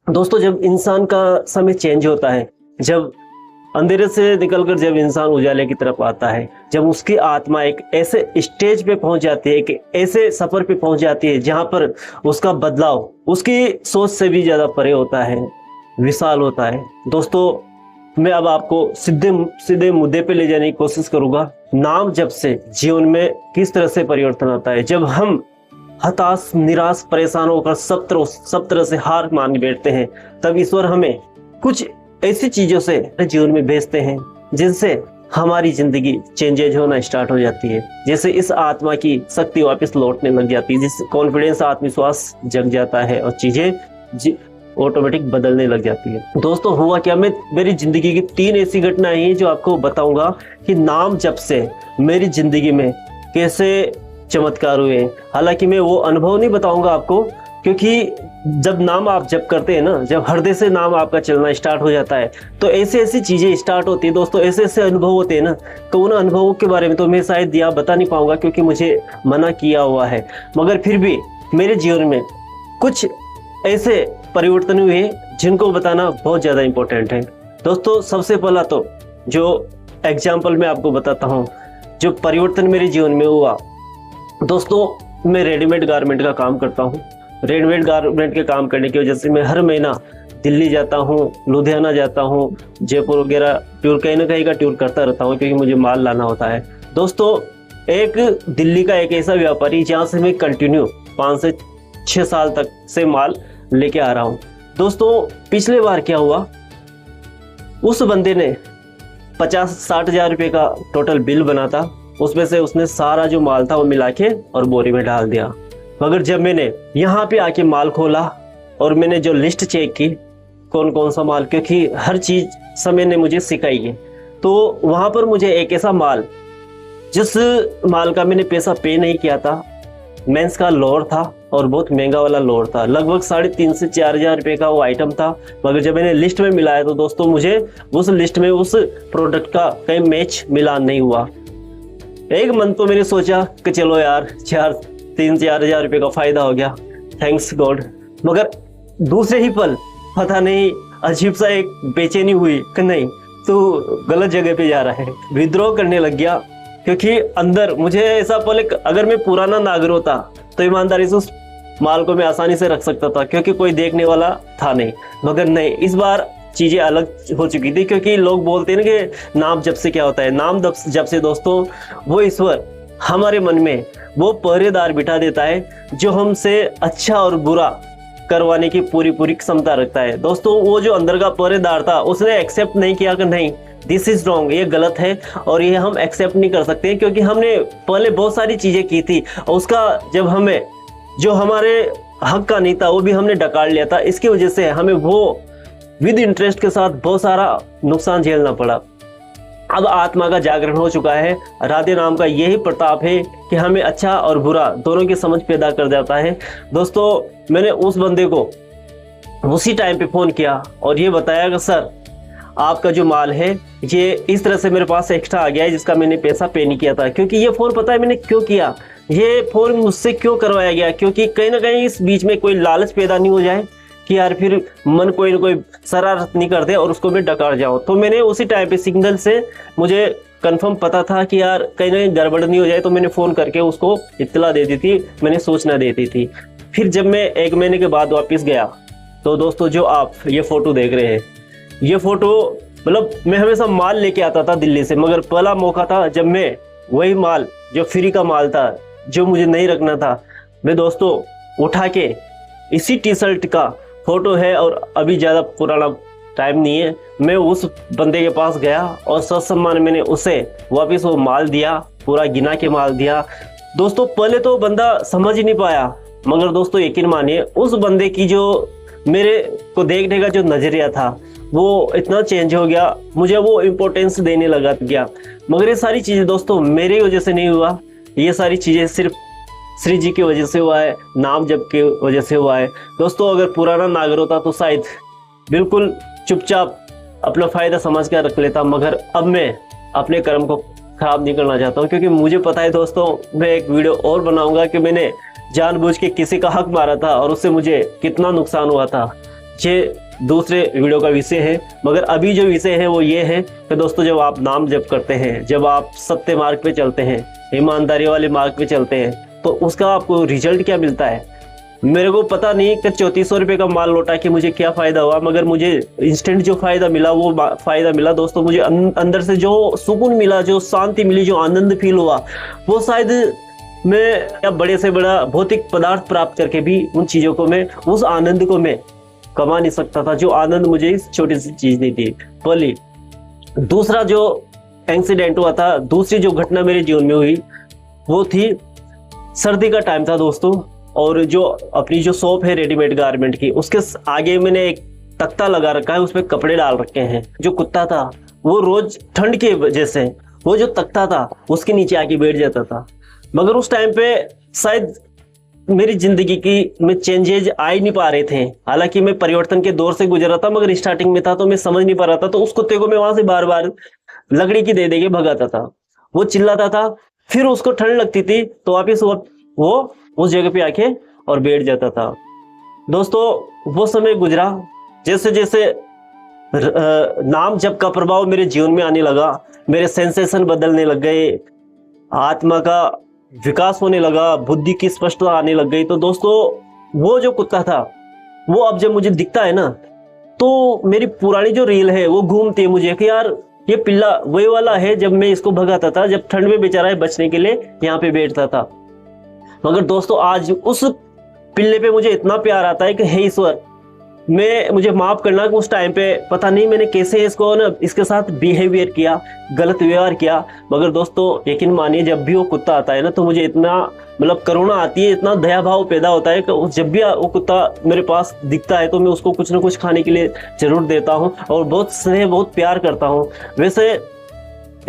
दोस्तों जब इंसान का समय चेंज होता है, जब अंधेरे से निकलकर जब इंसान उजाले की तरफ आता है, जब उसकी आत्मा एक ऐसे स्टेज पे पहुंच जाती है, एक ऐसे सफर पे पहुंच जाती है जहां पर उसका बदलाव उसकी सोच से भी ज्यादा परे होता है, विशाल होता है। दोस्तों मैं अब आपको सीधे सीधे मुद्दे पे ले जाने की कोशिश करूंगा। नाम जप से जीवन में किस तरह से परिवर्तन आता है। जब हम हताश, निराश, परेशान होकर सब तरह से हार मान बैठते हैं, तब ईश्वर हमें कुछ ऐसी चीजों से जीवन में भेजते हैं जिनसे हमारी जिंदगी चेंजेज होना स्टार्ट हो जाती है। जैसे इस आत्मा की शक्ति वापस लौटने लग जाती है, जिससे कॉन्फिडेंस, आत्मविश्वास जग जाता है और चीजें ऑटोमेटिक बदलने लग जाती है। दोस्तों हुआ क्या, मैं मेरी जिंदगी की 3 ऐसी घटनाएं हैं जो आपको बताऊंगा कि नाम जप से मेरी जिंदगी में कैसे चमत्कार हुए। हालांकि मैं वो अनुभव नहीं बताऊंगा आपको, क्योंकि जब नाम आप जप करते हैं ना, जब हृदय से नाम आपका चलना स्टार्ट हो जाता है, तो ऐसी ऐसी चीजें स्टार्ट होती है दोस्तों, ऐसे ऐसे अनुभव होते हैं ना। तो उन अनुभवों के बारे में तो मैं शायद या बता नहीं पाऊंगा, क्योंकि मुझे मना किया हुआ है। मगर फिर भी मेरे जीवन में कुछ ऐसे परिवर्तन हुए जिनको बताना बहुत ज्यादा इंपॉर्टेंट है। दोस्तों सबसे पहला तो जो एग्जाम्पल मैं आपको बताता हूँ, जो परिवर्तन मेरे जीवन में हुआ। दोस्तों मैं रेडीमेड गारमेंट का काम करता हूँ। रेडीमेड गारमेंट के काम करने की वजह से मैं हर महीना दिल्ली जाता हूँ, लुधियाना जाता हूँ, जयपुर वगैरह टूर, कहीं ना कहीं का टूर करता रहता हूँ, क्योंकि मुझे माल लाना होता है। दोस्तों एक दिल्ली का एक ऐसा व्यापारी जहाँ से मैं कंटिन्यू 5 से 6 साल तक से माल लेके आ रहा हूँ। दोस्तों पिछले बार क्या हुआ, उस बंदे ने 50-60 हजार रुपये का टोटल बिल बना था, उसमें से उसने सारा जो माल था वो मिला के और बोरी में डाल दिया। मगर जब मैंने यहाँ पे आके माल खोला और मैंने जो लिस्ट चेक की कौन कौन सा माल, क्योंकि हर चीज समय ने मुझे सिखाई है, तो वहां पर मुझे एक ऐसा माल, जिस माल का मैंने पैसा पे नहीं किया था, मेंस का लोअर था और बहुत महंगा वाला लोअर था, लगभग 3.5 से 4 हजार रुपये का वो आइटम था। मगर जब मैंने लिस्ट में मिलाया तो दोस्तों मुझे उस लिस्ट में उस प्रोडक्ट का कहीं मैच मिलान नहीं हुआ। एक मन तो मैंने सोचा कि चलो यार 3-4 हजार रुपये का फायदा हो गया, थैंक्स गॉड। मगर दूसरे ही पल पता नहीं अजीब सा एक बेचैनी हुई कि नहीं तू गलत जगह पे जा रहा है, विद्रोह करने लग गया। क्योंकि अंदर मुझे ऐसा पहले, अगर मैं पुराना नागर होता तो ईमानदारी से उस माल को मैं आसानी से रख सकता था, क्योंकि कोई देखने वाला था नहीं। मगर नहीं, इस बार चीजें अलग हो चुकी थी, क्योंकि लोग बोलते हैं ना कि नाम जप से क्या होता है। नाम जप से दोस्तों वो ईश्वर हमारे मन में वो पहरेदार बिठा देता है जो हमसे अच्छा और बुरा करवाने की पूरी क्षमता रखता है। दोस्तों वो जो अंदर का पहरेदार था उसने एक्सेप्ट नहीं किया कि नहीं दिस इज रॉन्ग, ये गलत है और ये हम एक्सेप्ट नहीं कर सकते, क्योंकि हमने पहले बहुत सारी चीजें की थी और उसका जब हमें जो हमारे हक का नहीं था वो भी हमने डकार लिया था। इसकी वजह से हमें वो विद इंटरेस्ट के साथ बहुत सारा नुकसान झेलना पड़ा। अब आत्मा का जागरण हो चुका है। राधे नाम का यही प्रताप है कि हमें अच्छा और बुरा दोनों की समझ पैदा कर देता है। दोस्तों मैंने उस बंदे को उसी टाइम पे फोन किया और ये बताया कि सर आपका जो माल है ये इस तरह से मेरे पास एक्स्ट्रा आ गया है, जिसका मैंने पैसा पे नहीं किया था। क्योंकि ये फोन पता है मैंने क्यों किया, ये फोन मुझसे क्यों करवाया गया, क्योंकि कहीं ना कहीं इस बीच में कोई लालच पैदा नहीं हो जाए कि यार फिर मन कोई ना कोई शरारत नहीं कर दे और उसको मैं डकार जाऊं। तो मैंने उसी टाइम पे सिग्नल से मुझे कंफर्म पता था कि यार कहीं ना कहीं गड़बड़ नहीं हो जाए, तो मैंने फोन करके उसको इत्तला दे दी थी, मैंने सूचना दे दी थी। फिर जब मैं 1 महीने के बाद वापस गया तो दोस्तों जो आप ये फोटो देख रहे हैं, ये फोटो मतलब मैं हमेशा माल लेके आता था दिल्ली से, मगर पहला मौका था जब मैं वही माल जो फ्री का माल था, जो मुझे नहीं रखना था, मैं दोस्तों उठा के इसी टी शर्ट का फोटो है और अभी ज़्यादा पुराना टाइम नहीं है, मैं उस बंदे के पास गया और ससम्मान मैंने उसे वापस वो माल दिया, पूरा गिना के माल दिया। दोस्तों पहले तो बंदा समझ ही नहीं पाया, मगर दोस्तों यकीन मानिए उस बंदे की जो मेरे को देखने का जो नजरिया था वो इतना चेंज हो गया, मुझे वो इम्पोर्टेंस देने लगा गया। मगर ये सारी चीज़ें दोस्तों मेरी वजह से नहीं हुआ, ये सारी चीज़ें सिर्फ श्री जी की वजह से हुआ है, नाम जप की वजह से हुआ है। दोस्तों अगर पुराना नागर होता तो शायद बिल्कुल चुपचाप अपना फायदा समझ कर रख लेता, मगर अब मैं अपने कर्म को खराब नहीं करना चाहता हूँ, क्योंकि मुझे पता है दोस्तों मैं एक वीडियो और बनाऊंगा कि मैंने जानबूझ के किसी का हक मारा था और उससे मुझे कितना नुकसान हुआ था। ये दूसरे वीडियो का विषय है। मगर अभी जो विषय है वो ये है कि दोस्तों, जब आप नाम जप करते हैं, जब आप सत्य मार्ग पे चलते हैं, ईमानदारी वाले मार्ग पे चलते हैं, तो उसका आपको रिजल्ट क्या मिलता है। मेरे को पता नहीं कि 3400 रुपये का माल लौटा के मुझे क्या फ़ायदा हुआ, मगर मुझे इंस्टेंट जो फ़ायदा मिला वो फ़ायदा मिला दोस्तों। मुझे अंदर से जो सुकून मिला, जो शांति मिली, जो आनंद फील हुआ, वो शायद मैं बड़े से बड़ा भौतिक पदार्थ प्राप्त करके भी उन चीज़ों को मैं, उस आनंद को मैं कमा नहीं सकता था, जो आनंद मुझे इस छोटी सी चीज़ नहीं थी। पहली दूसरा जो एक्सीडेंट हुआ था, दूसरी जो घटना मेरे जीवन में हुई, वो थी सर्दी का टाइम था दोस्तों। और जो अपनी जो शॉप है रेडीमेड गारमेंट की, उसके आगे मैंने एक तख्ता लगा रखा है, उसमें कपड़े डाल रखे हैं। जो कुत्ता था वो रोज ठंड के वजह से वो जो तख्ता था उसके नीचे आके बैठ जाता था। मगर उस टाइम पे शायद मेरी जिंदगी की में चेंजेज आ ही नहीं पा रहे थे। हालांकि मैं परिवर्तन के दौर से गुजरा था, मगर स्टार्टिंग में था तो मैं समझ नहीं पा रहा था। तो उस कुत्ते को मैं वहां से बार बार लकड़ी की दे के भगाता था, वो चिल्लाता था, फिर उसको ठंड लगती थी तो वापिस वो उस जगह पे आके और बैठ जाता था। दोस्तों वो समय गुजरा, जैसे जैसे नाम जप का प्रभाव मेरे जीवन में आने लगा, मेरे सेंसेशन बदलने लग गए, आत्मा का विकास होने लगा, बुद्धि की स्पष्टता आने लग गई। तो दोस्तों वो जो कुत्ता था वो अब जब मुझे दिखता है ना, तो मेरी पुरानी जो रील है वो घूमती है मुझे कि यार ये पिल्ला वही वाला है जब मैं इसको भगाता था, जब ठंड में बेचारा बचने के लिए यहाँ पे बैठता था। मगर दोस्तों आज उस पिल्ले पे मुझे इतना प्यार आता है कि हे ईश्वर, मुझे माफ करना कि उस टाइम पे पता नहीं मैंने कैसे इसको ना इसके साथ बिहेवियर किया, गलत व्यवहार किया। मगर दोस्तों यकीन मानिए, जब भी वो कुत्ता आता है ना तो मुझे इतना मतलब करुणा आती है, इतना दया भाव पैदा होता है कि जब भी वो कुत्ता मेरे पास दिखता है तो मैं उसको कुछ ना कुछ खाने के लिए जरूर देता हूँ और बहुत स्नेह, बहुत प्यार करता हूँ। वैसे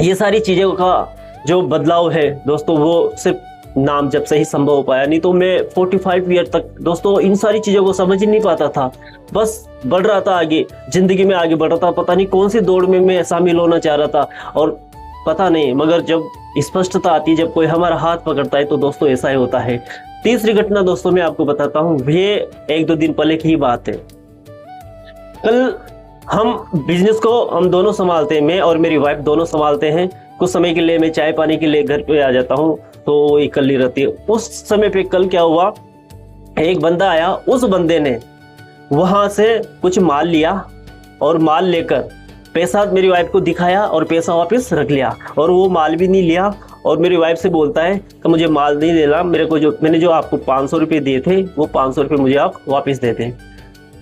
ये सारी चीज़ों का जो बदलाव है दोस्तों, वो सिर्फ नाम जब से ही संभव हो पाया। नहीं तो मैं 45 ईयर तक दोस्तों इन सारी चीज़ों को समझ ही नहीं पाता था, बस बढ़ रहा था आगे, जिंदगी में आगे बढ़ रहा था। पता नहीं कौन सी दौड़ में मैं शामिल होना चाह रहा था और पता नहीं, मगर जब स्पष्टता आती है, जब कोई हमारा हाथ पकड़ता है तो दोस्तों ऐसा ही होता है। तीसरी घटना दोस्तों मैं आपको बताता हूँ, ये 1-2 दिन पहले की ही बात है। कल हम बिजनेस को हम दोनों संभालते हैं, मैं और मेरी वाइफ दोनों संभालते हैं। कुछ समय के लिए मैं चाय पानी के लिए घर पे आ जाता हूँ तो वो इकल्ली रहती है। उस समय पे कल क्या हुआ, एक बंदा आया, उस बंदे ने वहां से कुछ माल लिया और माल लेकर पैसा मेरी वाइफ को दिखाया और पैसा वापस रख लिया, और वो माल भी नहीं लिया। और मेरी वाइफ से बोलता है कि मुझे माल नहीं देना, मेरे को मैंने जो आपको 500 रुपये दिए थे वो 500 रुपये मुझे आप वापस दे दें।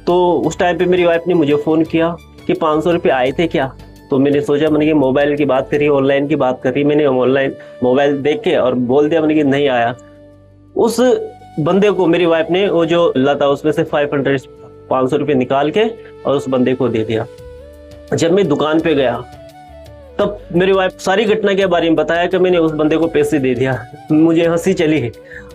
तो उस टाइम पे मेरी वाइफ ने मुझे फ़ोन किया कि 500 रुपये आए थे क्या। तो मैंने सोचा, मैंने कि मोबाइल की बात करी, ऑनलाइन की बात करी, मैंने ऑनलाइन मोबाइल देख के और बोल दिया मैंने कि नहीं आया। उस बंदे को मेरी वाइफ ने वो जो लाता उसमें से 500 रुपये निकाल के और उस बंदे को दे दिया। जब मैं दुकान पे गया तब मेरी वाइफ सारी घटना के बारे में बताया कि मैंने उस बंदे को पैसे दे दिया। मुझे हंसी चली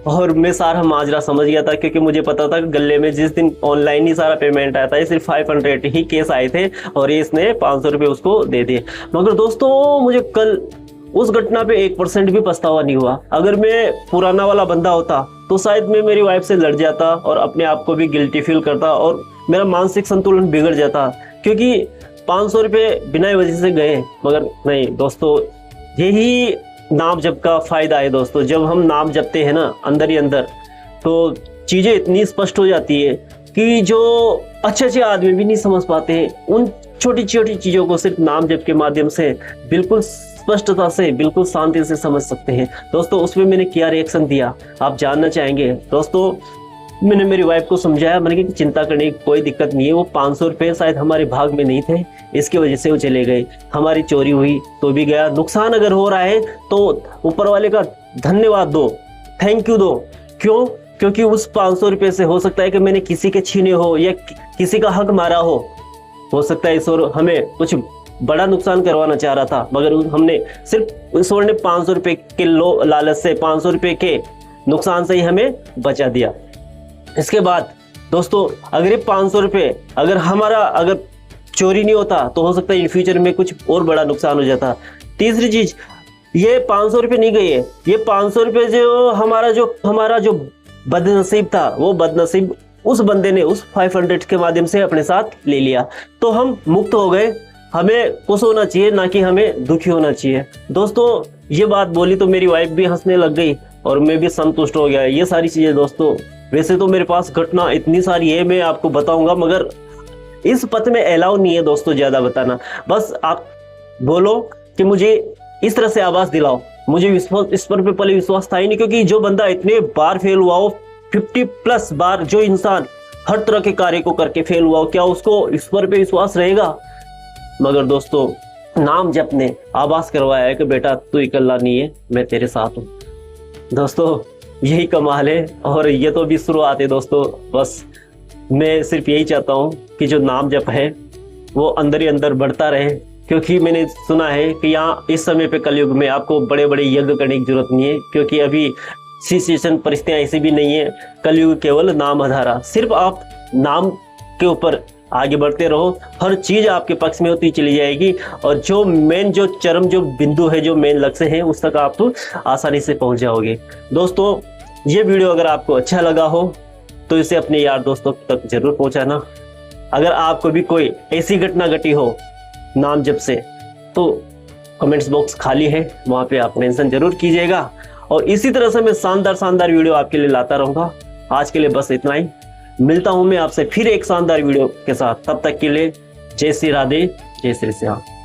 और मैं सारा माजरा समझ गया था, क्योंकि मुझे पता था कि गले में जिस दिन ऑनलाइन ही सारा पेमेंट आया था, ये सिर्फ 500 ही केस आए थे और इसने 500 रुपये उसको दे दिए। मगर दोस्तों मुझे कल उस घटना पे 1% भी पछतावा नहीं हुआ। अगर मैं पुराना वाला बंदा होता तो शायद मैं मेरी वाइफ से लड़ जाता और अपने आप को भी गिल्टी फील करता और मेरा मानसिक संतुलन बिगड़ जाता, क्योंकि 500 रुपये बिना वजह से गए। मगर नहीं दोस्तों, यही नाम जप का फायदा है दोस्तों। जब हम नाम जपते हैं ना अंदर ही अंदर, तो चीजें इतनी स्पष्ट हो जाती है कि जो अच्छे आदमी भी नहीं समझ पाते हैं, उन छोटी छोटी चीजों को सिर्फ नाम जप के माध्यम से बिल्कुल स्पष्टता से, बिल्कुल शांति से समझ सकते हैं। दोस्तों उसमें मैंने क्या रिएक्शन दिया आप जानना चाहेंगे। दोस्तों मैंने मेरी वाइफ को समझाया, मैंने कि चिंता करने की कोई दिक्कत नहीं है, वो 500 रुपये शायद हमारे भाग में नहीं थे, इसकी वजह से वो चले गए। हमारी चोरी हुई तो भी गया, नुकसान अगर हो रहा है तो ऊपर वाले का धन्यवाद दो, थैंक यू दो। क्यों? क्योंकि उस 500 रुपये से हो सकता है कि मैंने किसी के छीने हो या किसी का हक मारा हो सकता है ईश्वर हमें कुछ बड़ा नुकसान करवाना चाह रहा था, मगर हमने सिर्फ ईश्वर ने 500 रुपये के लालच से, 500 रुपये के नुकसान से ही हमें बचा दिया। इसके बाद दोस्तों अगर ये 500 रुपये अगर हमारा चोरी नहीं होता तो हो सकता है इन फ्यूचर में कुछ और बड़ा नुकसान हो जाता। तीसरी चीज, ये 500 रुपये नहीं गए, ये 500 रुपये जो हमारा जो बदनसीब था, वो बदनसीब उस बंदे ने उस 500 के माध्यम से अपने साथ ले लिया, तो हम मुक्त हो गए। हमें खुश होना चाहिए, ना कि हमें दुखी होना चाहिए। दोस्तों ये बात बोली तो मेरी वाइफ भी हंसने लग गई और मैं भी संतुष्ट हो गया। ये सारी चीजें दोस्तों, वैसे तो मेरे पास घटना इतनी सारी है, मैं आपको बताऊंगा, मगर इस पथ में अलाउ नहीं है दोस्तों ज्यादा बताना। बस आप बोलो कि मुझे इस तरह से आवाज दिलाओ। मुझे इस पर पे पहले विश्वास था ही नहीं, क्योंकि जो बंदा इतने बार फेल हुआ हो, 50+ बार, जो इंसान हर तरह के कार्य को करके फेल हुआ हो, क्या उसको ईश्वर पे विश्वास रहेगा? मगर दोस्तों नाम जप ने आभास करवाया है कि बेटा तू अकेला नहीं है, मैं तेरे साथ हूँ। दोस्तों यही कमाल है, और ये तो भी शुरुआत है दोस्तों। बस मैं सिर्फ यही चाहता हूँ कि जो नाम जप है वो अंदर ही अंदर बढ़ता रहे, क्योंकि मैंने सुना है कि यहाँ इस समय पे कलयुग में आपको बड़े बड़े यज्ञ करने की जरूरत नहीं है, क्योंकि अभी सिचुएशन परिस्थितियां ऐसी भी नहीं है। कलयुग केवल नाम आधारा, सिर्फ आप नाम के ऊपर आगे बढ़ते रहो, हर चीज आपके पक्ष में होती चली जाएगी, और जो मेन जो चरम जो बिंदु है, जो मेन लक्ष्य है, उस तक आप तो आसानी से पहुंच जाओगे। दोस्तों ये वीडियो अगर आपको अच्छा लगा हो तो इसे अपने यार दोस्तों तक जरूर पहुंचाना। अगर आपको भी कोई ऐसी घटना घटी हो नाम जप से, तो कमेंट्स बॉक्स खाली है, वहां पे आप मेंशन जरूर कीजिएगा, और इसी तरह से मैं शानदार वीडियो आपके लिए लाता रहूंगा। आज के लिए बस इतना ही, मिलता हूं मैं आपसे फिर एक शानदार वीडियो के साथ। तब तक के लिए जय श्री राधे, जय श्री श्याम।